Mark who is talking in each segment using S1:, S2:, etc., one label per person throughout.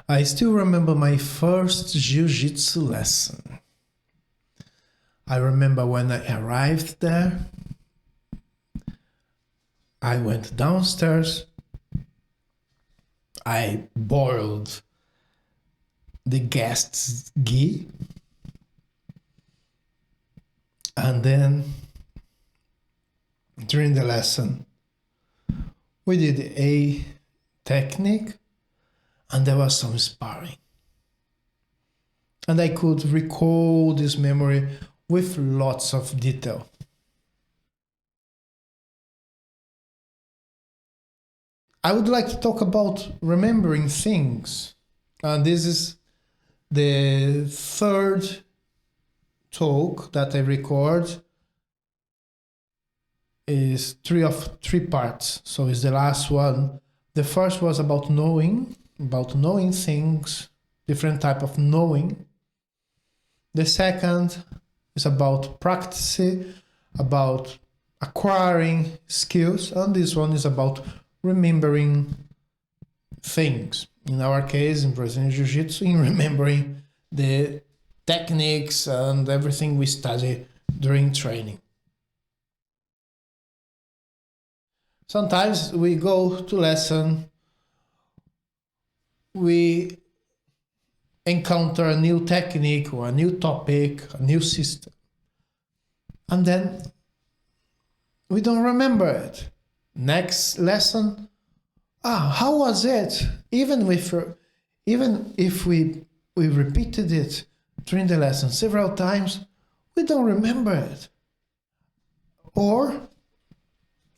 S1: I still remember my first jiu-jitsu lesson. I remember when I arrived there, I went downstairs, I boiled the guest's gi, and then during the lesson, we did a technique and there was some sparring. And I could recall this memory with lots of detail. I would like to talk about remembering things. And this is the third talk that I record. Is three parts, so it's the last one. The first was about knowing things, different type of knowing. The second is about practicing, about acquiring skills, and this one is about remembering things. In our case, in Brazilian Jiu-Jitsu, in remembering the techniques and everything we study during training. Sometimes we go to lesson, we encounter a new technique or a new topic, a new system, and then we don't remember it. Next lesson, how was it? Even if we repeated it during the lesson several times, we don't remember it. Or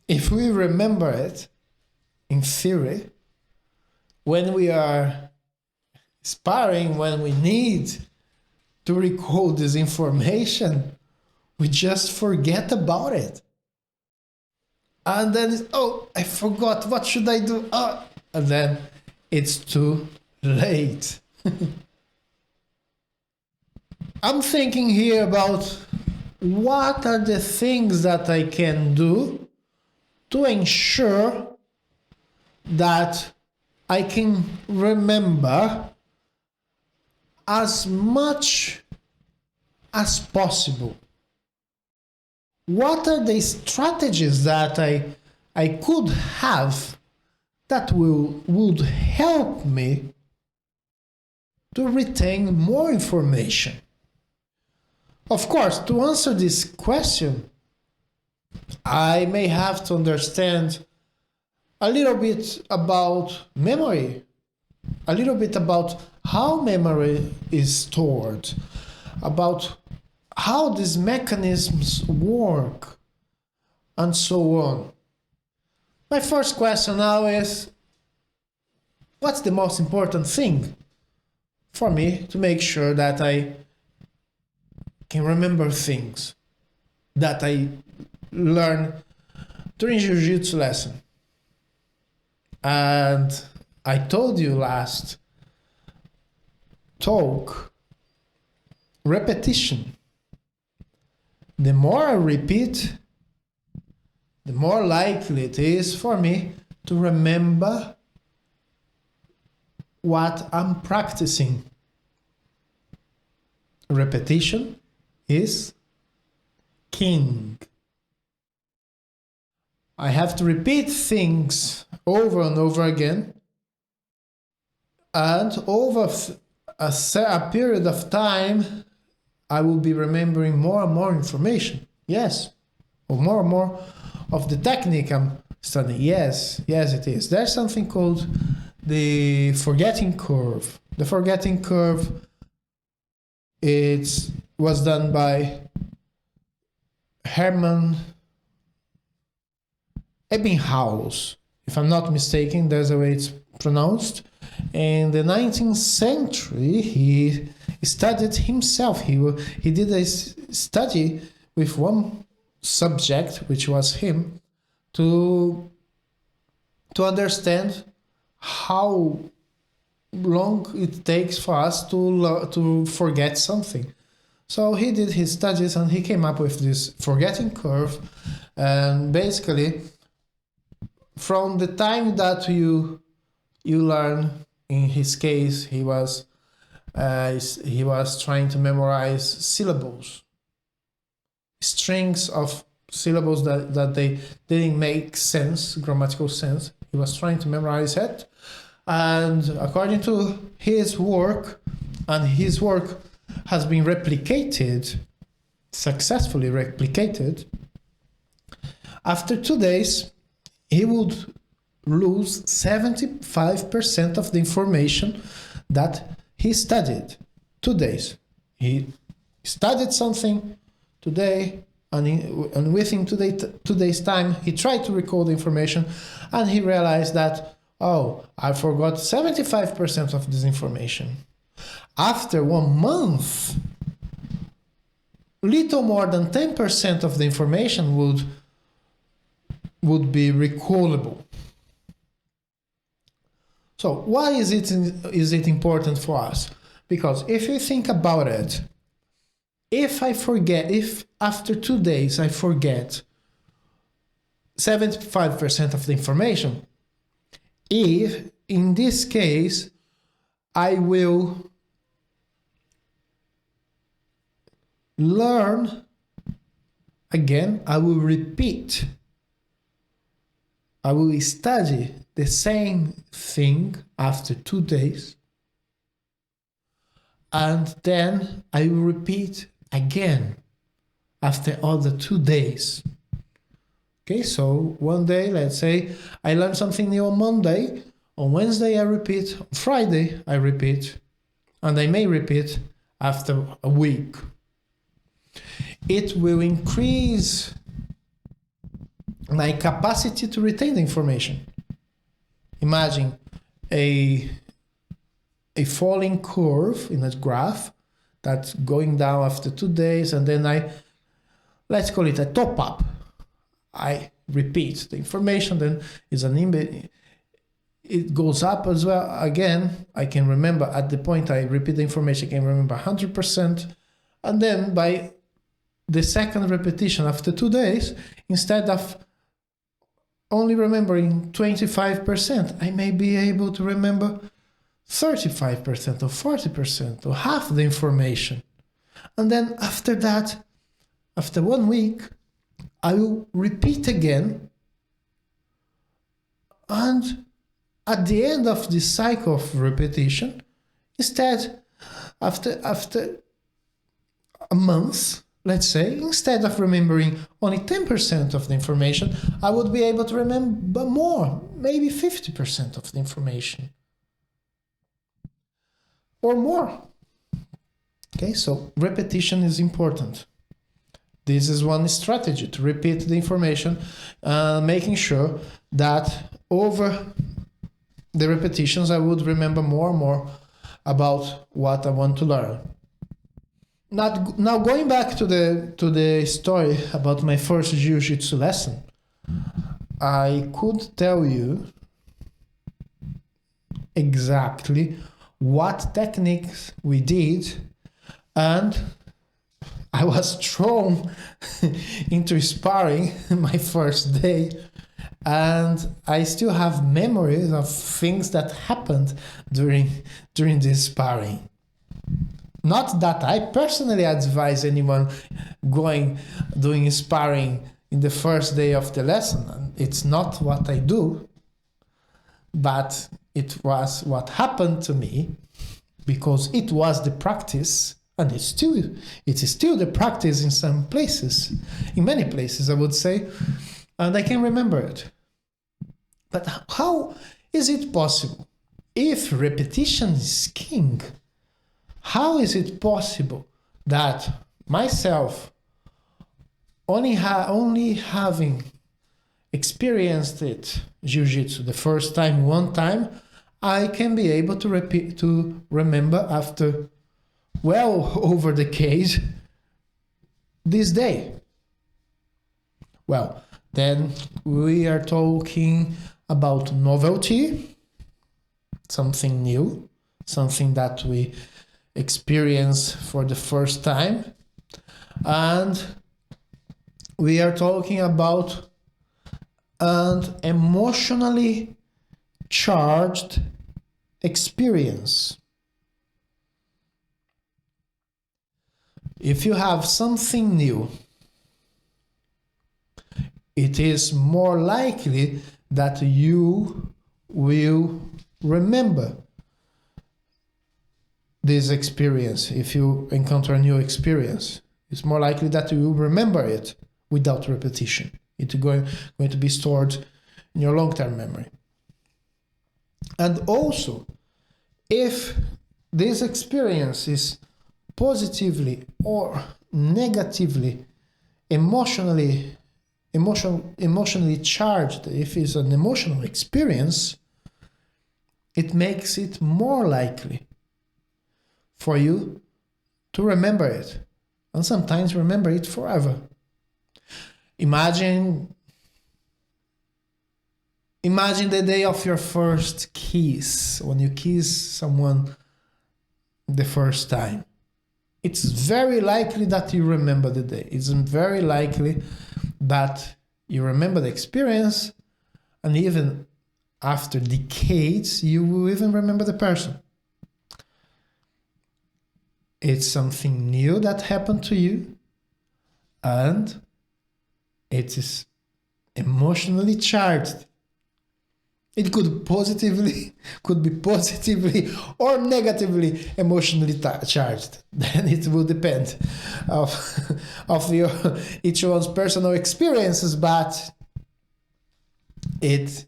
S1: if we remember it, in theory, when we are sparring, when we need to recall this information, we just forget about it. And then, I forgot, what should I do? And then it's too late. I'm thinking here about what are the things that I can do to ensure that I can remember as much as possible. What are the strategies that I could have that would help me to retain more information? Of course, to answer this question, I may have to understand a little bit about memory, a little bit about how memory is stored, about how these mechanisms work, and so on. My first question now is, what's the most important thing for me to make sure that I can remember things that I learn during Jiu-Jitsu lesson? And I told you last talk, repetition. The more I repeat, the more likely it is for me to remember what I'm practicing. Repetition is king. I have to repeat things over and over again, and over a period of time, I will be remembering more and more information. Yes, or more and more of the technique I'm studying. Yes, it is. There's something called the forgetting curve. The forgetting curve, it was done by Hermann Ebbinghaus. If I'm not mistaken, there's a way it's pronounced. In the 19th century, he studied himself. He did a study with one subject, which was him, to understand how long it takes for us to forget something. So he did his studies and he came up with this forgetting curve, and basically from the time that you learn in his case, he was trying to memorize syllables, strings of syllables that they didn't make sense, grammatical sense. He was trying to memorize it. And according to his work, and his work has been replicated, successfully replicated, after 2 days, he would lose 75% of the information that he studied. 2 days. He studied something today, and within 2 days' time, he tried to recall the information, and he realized that, oh, I forgot 75% of this information. After 1 month, little more than 10% of the information would be recallable. So why is it important for us? Because if you think about it, if after 2 days I forget 75% of the information, if in this case I will learn again, I will repeat, I will study the same thing after 2 days, and then I will repeat again after other 2 days. Okay, so one day, let's say I learn something new on Monday, on Wednesday I repeat, on Friday I repeat, and I may repeat after a week. It will increase my capacity to retain the information. Imagine a falling curve in a graph that's going down after 2 days, and then let's call it a top up. I repeat the information, then it goes up as well. Again, I can remember at the point I repeat the information, I can remember 100%. And then by the second repetition after 2 days, instead of only remembering 25%, I may be able to remember 35% or 40% or half the information. And then after that, after 1 week, I will repeat again. And at the end of this cycle of repetition, instead, after a month, let's say, instead of remembering only 10% of the information, I would be able to remember more, maybe 50% of the information. Or more. Okay, so repetition is important. This is one strategy, to repeat the information, making sure that over the repetitions I would remember more and more about what I want to learn. Now going back to the story about my first Jiu-Jitsu lesson, I could tell you exactly what techniques we did, and I was thrown into sparring my first day, and I still have memories of things that happened during this sparring. Not that I personally advise anyone doing sparring in the first day of the lesson. It's not what I do, but it was what happened to me, because it was the practice, and it is still the practice in some places, in many places I would say, and I can remember it. But how is it possible? If repetition is king, how is it possible that myself, only having experienced it, Jiu-Jitsu, the first time, one time, I can be able to remember after well over decades this day? Well, then we are talking about novelty, something new, something that we experience for the first time, and we are talking about an emotionally charged experience. If you have something new, it is more likely that you will remember this experience. If you encounter a new experience, it's more likely that you will remember it without repetition. It's going to be stored in your long-term memory. And also, if this experience is positively or negatively emotionally charged, if it's an emotional experience, it makes it more likely for you to remember it, and sometimes remember it forever. Imagine the day of your first kiss, when you kiss someone the first time. It's very likely that you remember the day. It's very likely that you remember the experience, and even after decades, you will even remember the person. It's something new that happened to you, and it is emotionally charged. It could be positively or negatively emotionally charged. Then it will depend of your each one's personal experiences, but it's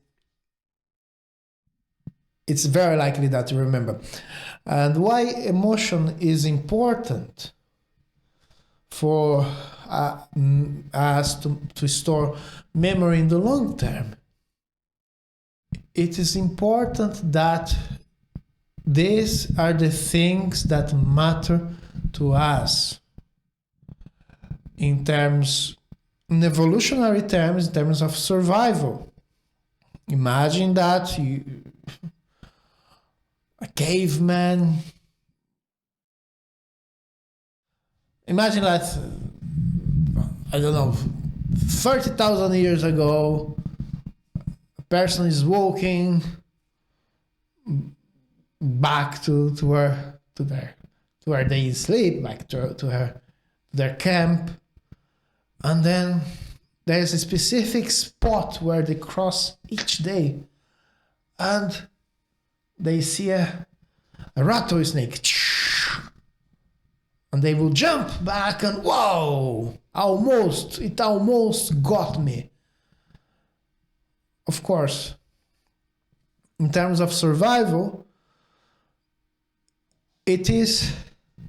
S1: very likely that you remember. And why emotion is important for us to store memory in the long term? It is important that these are the things that matter to us in evolutionary terms, in terms of survival. Imagine that a caveman. Imagine that, I don't know, 30,000 years ago, a person is walking back to where they sleep, back to their camp, and then there's a specific spot where they cross each day, and they see a rattlesnake, and they will jump back and whoa, it almost got me. Of course, in terms of survival, it is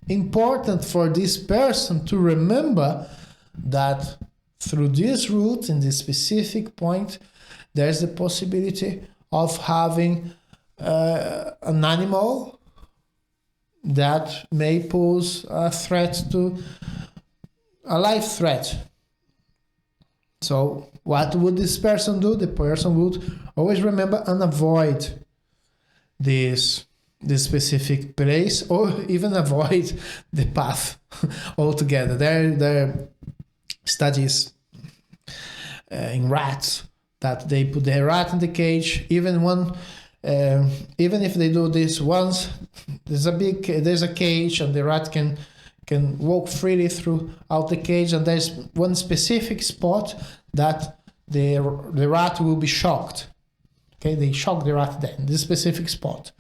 S1: important for this person to remember that through this route, in this specific point, there's the possibility of having an animal that may pose a life threat. So what would this person do? The person would always remember and avoid this specific place, or even avoid the path altogether. There are studies in rats that they put the rat in the cage. Even if they do this once, there's a cage, and the rat can walk freely throughout the cage, and there's one specific spot that the rat will be shocked. Okay, they shock the rat there, in this specific spot.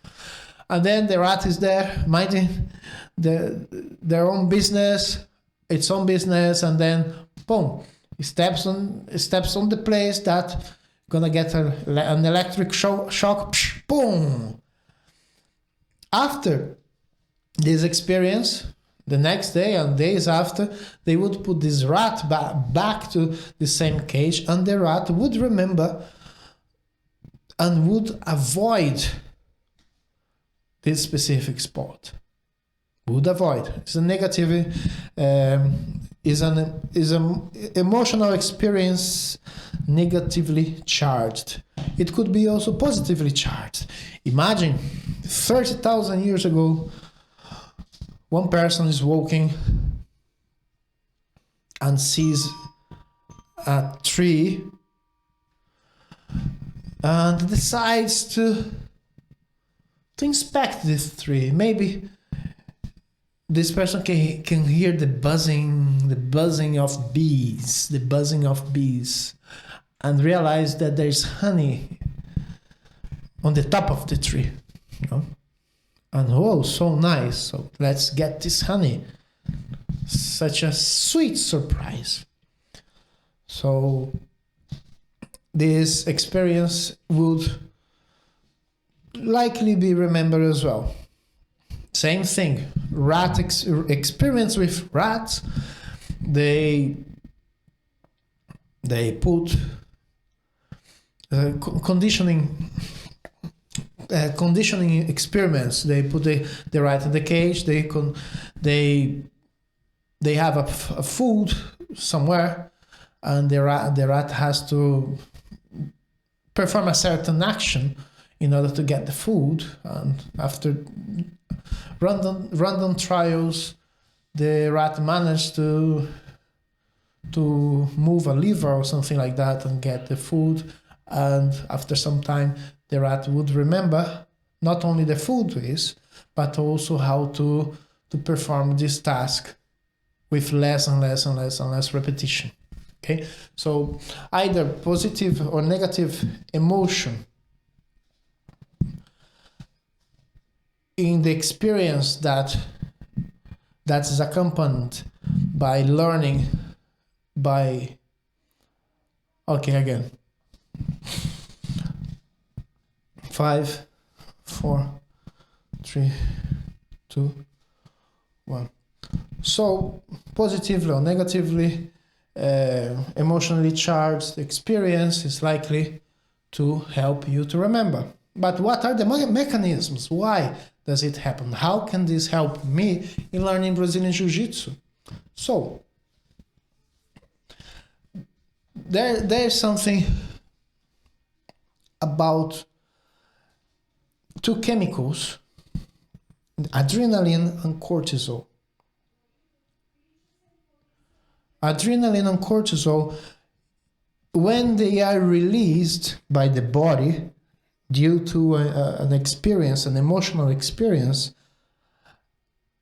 S1: And then the rat is there minding their own business, its own business, and then boom, it steps on the place that gonna get an electric shock, psh, boom. After this experience, the next day and days after, they would put this rat back to the same cage, and the rat would remember and would avoid this specific spot. Would avoid. It's a negative, is an emotional experience negatively charged. It could be also positively charged. Imagine 30,000 years ago, one person is walking and sees a tree and decides to to inspect this tree. Maybe this person can hear the buzzing of bees, and realize that there's honey on the top of the tree, you know? And oh, so nice! So let's get this honey. Such a sweet surprise. So this experience would likely be remembered as well. Same thing, experience with rats. They put conditioning experiments. They put the rat in the cage. They have a food somewhere, and the rat has to perform a certain action in order to get the food. And after random trials, the rat managed to move a lever or something like that and get the food. And after some time, the rat would remember not only the food is, but also how to perform this task with less and less repetition. Okay, so either positive or negative emotion in the experience that is accompanied by learning by, okay, again, 5, 4, 3, 2, 1. So positively or negatively emotionally charged experience is likely to help you to remember. But what are the mechanisms? Why does it happen? How can this help me in learning Brazilian Jiu-Jitsu? So there's something about two chemicals, adrenaline and cortisol. Adrenaline and cortisol, when they are released by the body due to an experience, an emotional experience,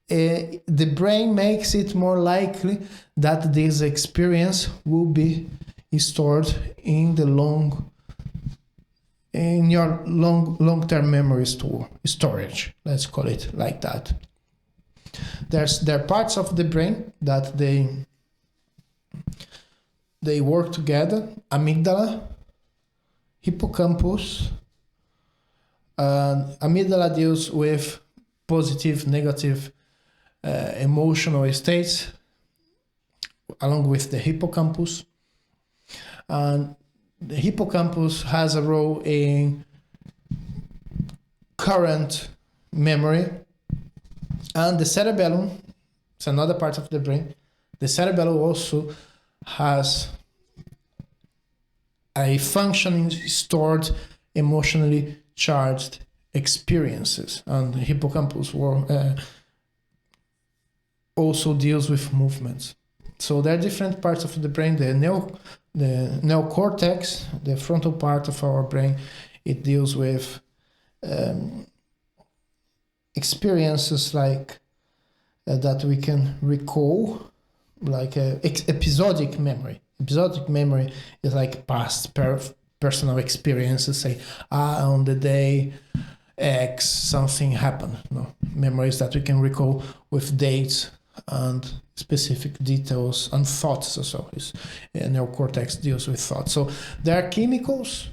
S1: the brain makes it more likely that this experience will be stored in your long-term memory storage. Let's call it like that. There are parts of the brain that they work together: amygdala, hippocampus. Amygdala deals with positive, negative emotional states, along with the hippocampus. And the hippocampus has a role in current memory. And the cerebellum, it's another part of the brain. The cerebellum also has a functioning, stored, emotionally charged experiences. And the hippocampus also deals with movements. So there are different parts of the brain. The neocortex, the frontal part of our brain, it deals with experiences like that we can recall, like episodic memory. Episodic memory is like past personal experiences, say, on the day X something happened. No, memories that we can recall with dates and specific details and thoughts. So neocortex deals with thoughts. So there are chemicals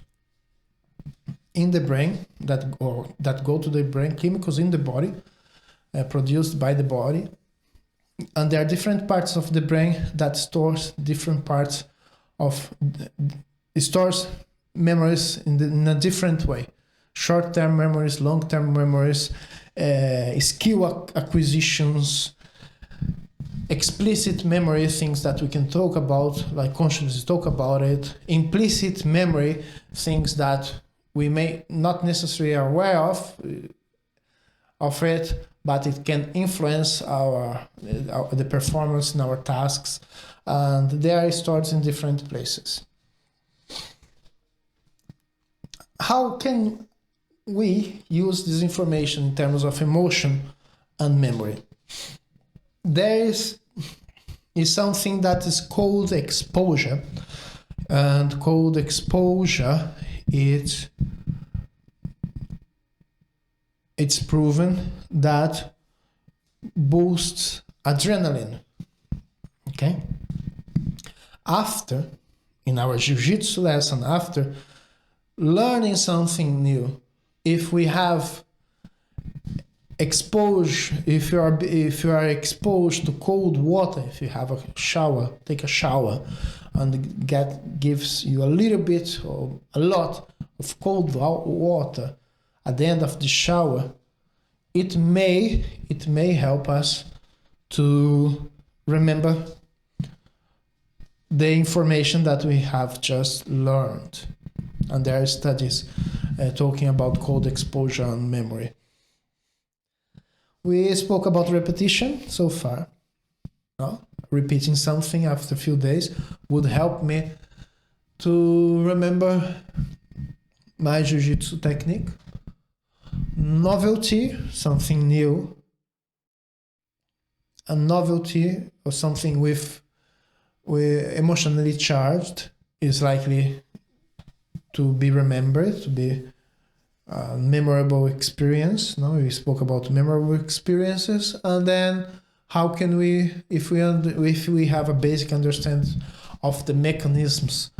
S1: in the brain that go to the brain, chemicals in the body produced by the body, and there are different parts of the brain that stores different parts of stores memories in a different way. Short-term memories, long-term memories, skill acquisitions, explicit memory, things that we can talk about, like consciously talk about it. Implicit memory, things that we may not necessarily are aware of it, but it can influence the performance in our tasks, and they are stored in different places. we use this information in terms of emotion and memory. There is something that is called exposure, and called exposure, it's proven that boosts adrenaline. Okay? After, in our jiu-jitsu lesson, after learning something new, if we have exposure, if you are exposed to cold water, if you have a shower, take a shower, and gives you a little bit or a lot of cold water at the end of the shower, it may help us to remember the information that we have just learned. And there are studies talking about cold exposure and memory. We spoke about repetition so far. No? Repeating something after a few days would help me to remember my jiu-jitsu technique. Novelty, something new. A novelty or something with emotionally charged is likely to be remembered, to be a memorable experience. No, we spoke about memorable experiences, and then how can we, if we have a basic understanding of the mechanisms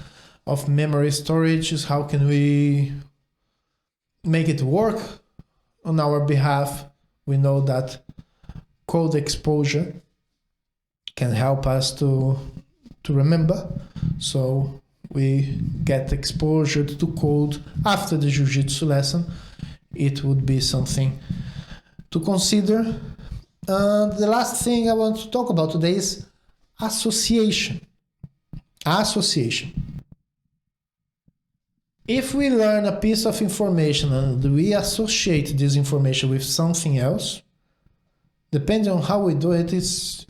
S1: of memory storage, how can we make it work on our behalf? We know that cold exposure can help us to remember, so we get exposure to cold after the jiu-jitsu lesson. It would be something to consider. The last thing I want to talk about today is association. If we learn a piece of information and we associate this information with something else, depending on how we do it, it's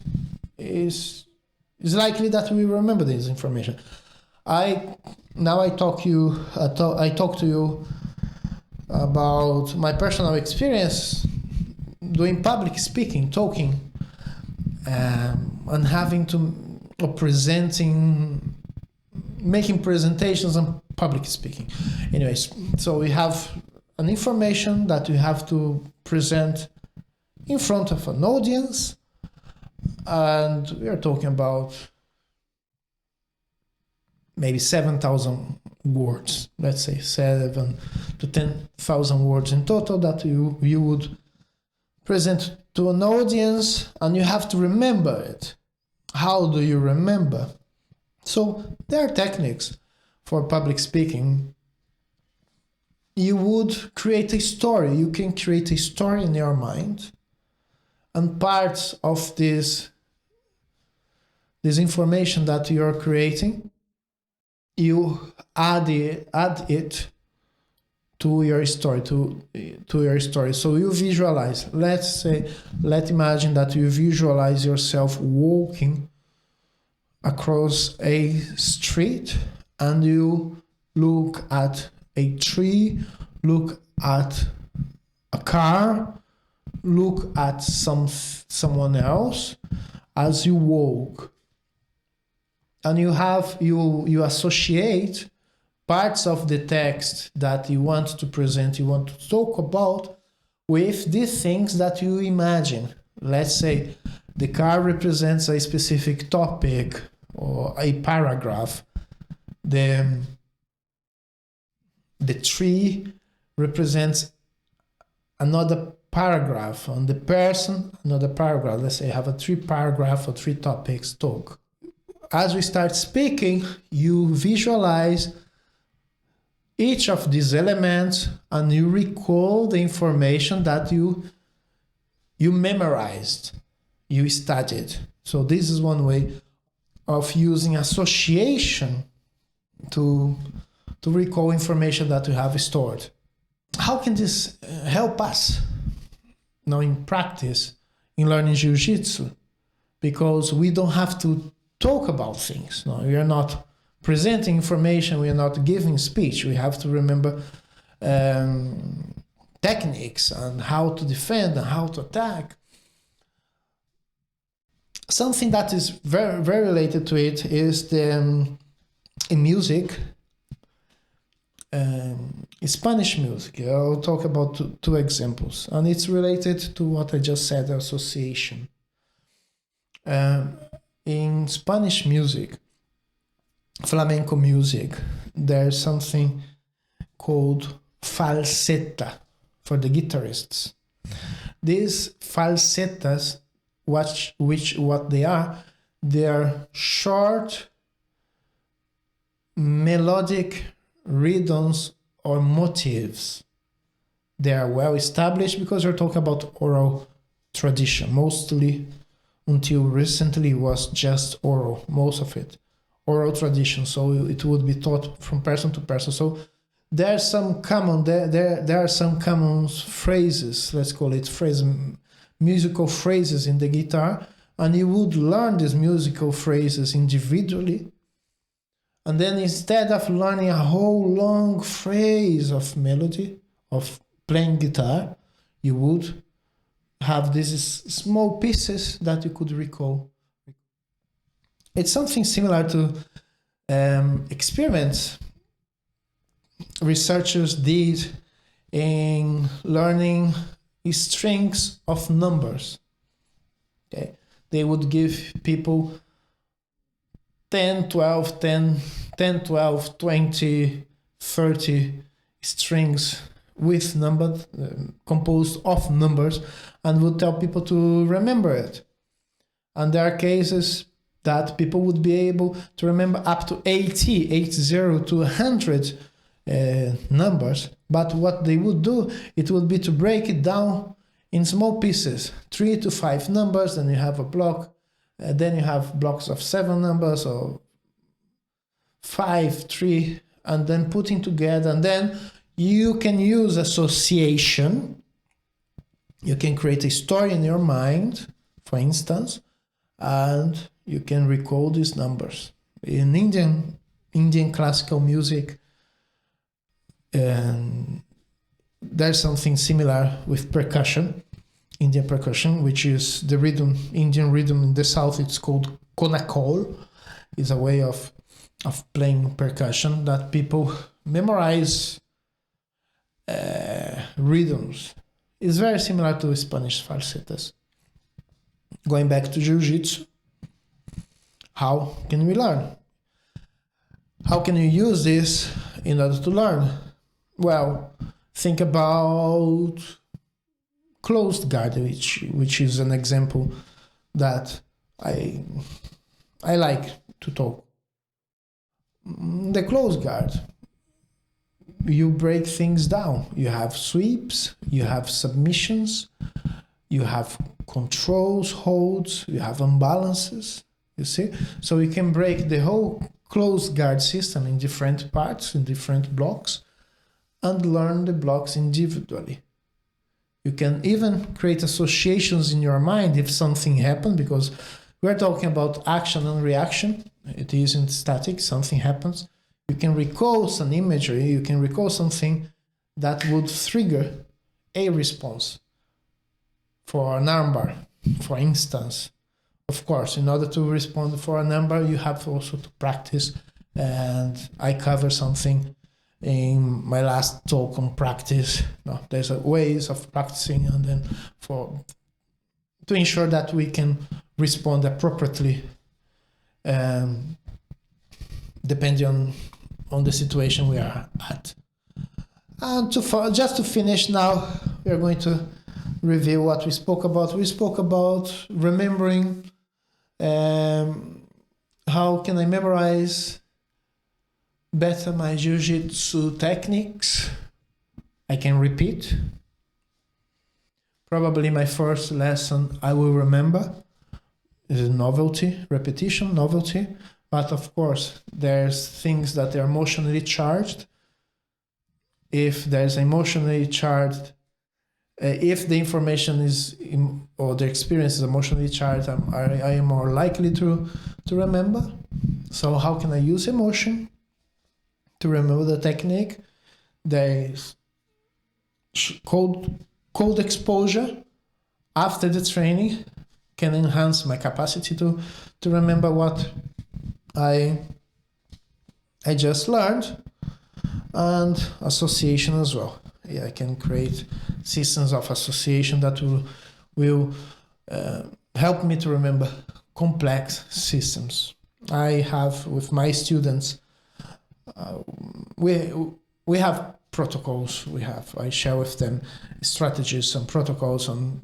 S1: likely that we remember this information. I talk to you about my personal experience doing public speaking, talking, and having to making presentations and public speaking. Anyways, so we have an information that we have to present in front of an audience, and we are talking about maybe 7,000 words, let's say 7 to 10,000 words in total that you would present to an audience, and you have to remember it. How do you remember? So there are techniques for public speaking. You would create a story. You can create a story in your mind, and parts of this information that you are creating, you add it to your story, to your story. So you visualize. Let's imagine that you visualize yourself walking across a street, and you look at a tree, look at a car, look at someone else as you walk, and you associate parts of the text that you want to present, you want to talk about, with these things that you imagine. Let's say the car represents a specific topic or a paragraph. The tree represents another paragraph, on the person another paragraph. Let's say I have a 3 paragraph or 3 topics talk. As we start speaking, you visualize each of these elements, and you recall the information that you memorized, you studied. So this is one way of using association to recall information that we have stored. How can this help us now in practice in learning jiu-jitsu? Because we don't have to talk about things. No, we are not presenting information, we are not giving speech. We have to remember techniques and how to defend and how to attack. Something that is very, very related to it is in music, Spanish music. I'll talk about two examples, and it's related to what I just said, association. In Spanish music, flamenco music, there's something called falseta for the guitarists. These falsetas, what they are short melodic rhythms or motifs. They are well established because we're talking about oral tradition. Mostly until recently was just oral, most of it. Oral tradition, so it would be taught from person to person. So there are some common phrases, let's call it musical phrases in the guitar, and you would learn these musical phrases individually. And then instead of learning a whole long phrase of melody, of playing guitar, you would have these small pieces that you could recall. It's something similar to experiments researchers did in learning strings of numbers. Okay? They would give people 10, 12, 20, 30 strings with numbers, composed of numbers, and would tell people to remember it. And there are cases that people would be able to remember up to 80 to 100 numbers. But what they would do, it would be to break it down in small pieces, 3 to 5 numbers, then you have a block, then you have blocks of 7 numbers, or 5, 3, and then putting together, and then you can use association. You can create a story in your mind, for instance, and you can recall these numbers. In Indian classical music, there's something similar with percussion, Indian percussion, which is the rhythm, Indian rhythm in the south. It's called konakol. It's a way of playing percussion that people memorize rhythms. It's very similar to Spanish falsetas. Going back to Jiu-Jitsu, how can we learn? How can you use this in order to learn? Well, think about closed guard, which is an example that I like to talk. The closed guard, you break things down. You have sweeps, you have submissions, you have controls, holds, you have imbalances, you see? So you can break the whole closed guard system in different parts, in different blocks, and learn the blocks individually. You can even create associations in your mind if something happened, because we're talking about action and reaction. It isn't static, something happens. You can recall some imagery, you can recall something that would trigger a response for an armbar, for instance. Of course, in order to respond for a number, you have also to practice, and I cover something in my last talk on practice. No, there's ways of practicing, and then to ensure that we can respond appropriately, depending on the situation we are at. And just to finish now, we are going to review what we spoke about. We spoke about remembering. How can I memorize better my jiu-jitsu techniques? I can repeat. Probably my first lesson I will remember is novelty, repetition, novelty. But of course, there's things that are emotionally charged. If there's emotionally charged, if the information is or the experience is emotionally charged, I am more likely to remember. So how can I use emotion to remember the technique? There's code exposure after the training can enhance my capacity to remember what I just learned, and association as well. Yeah, I can create systems of association that will help me to remember complex systems. I have with my students, we have protocols. I share with them strategies and protocols on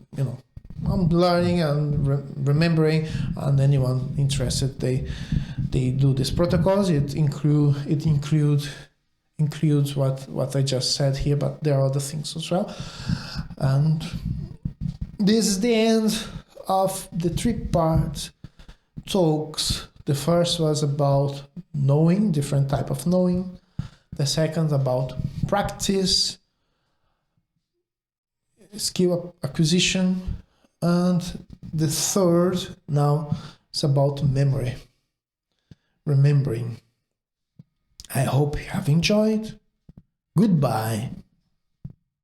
S1: on learning and remembering, and anyone interested, they do these protocols. It includes what I just said here, but there are other things as well. And this is the end of the 3-part talks. The first was about knowing, different type of knowing. The second about practice, skill acquisition, and the third now is about memory, remembering. I hope you have enjoyed. Goodbye.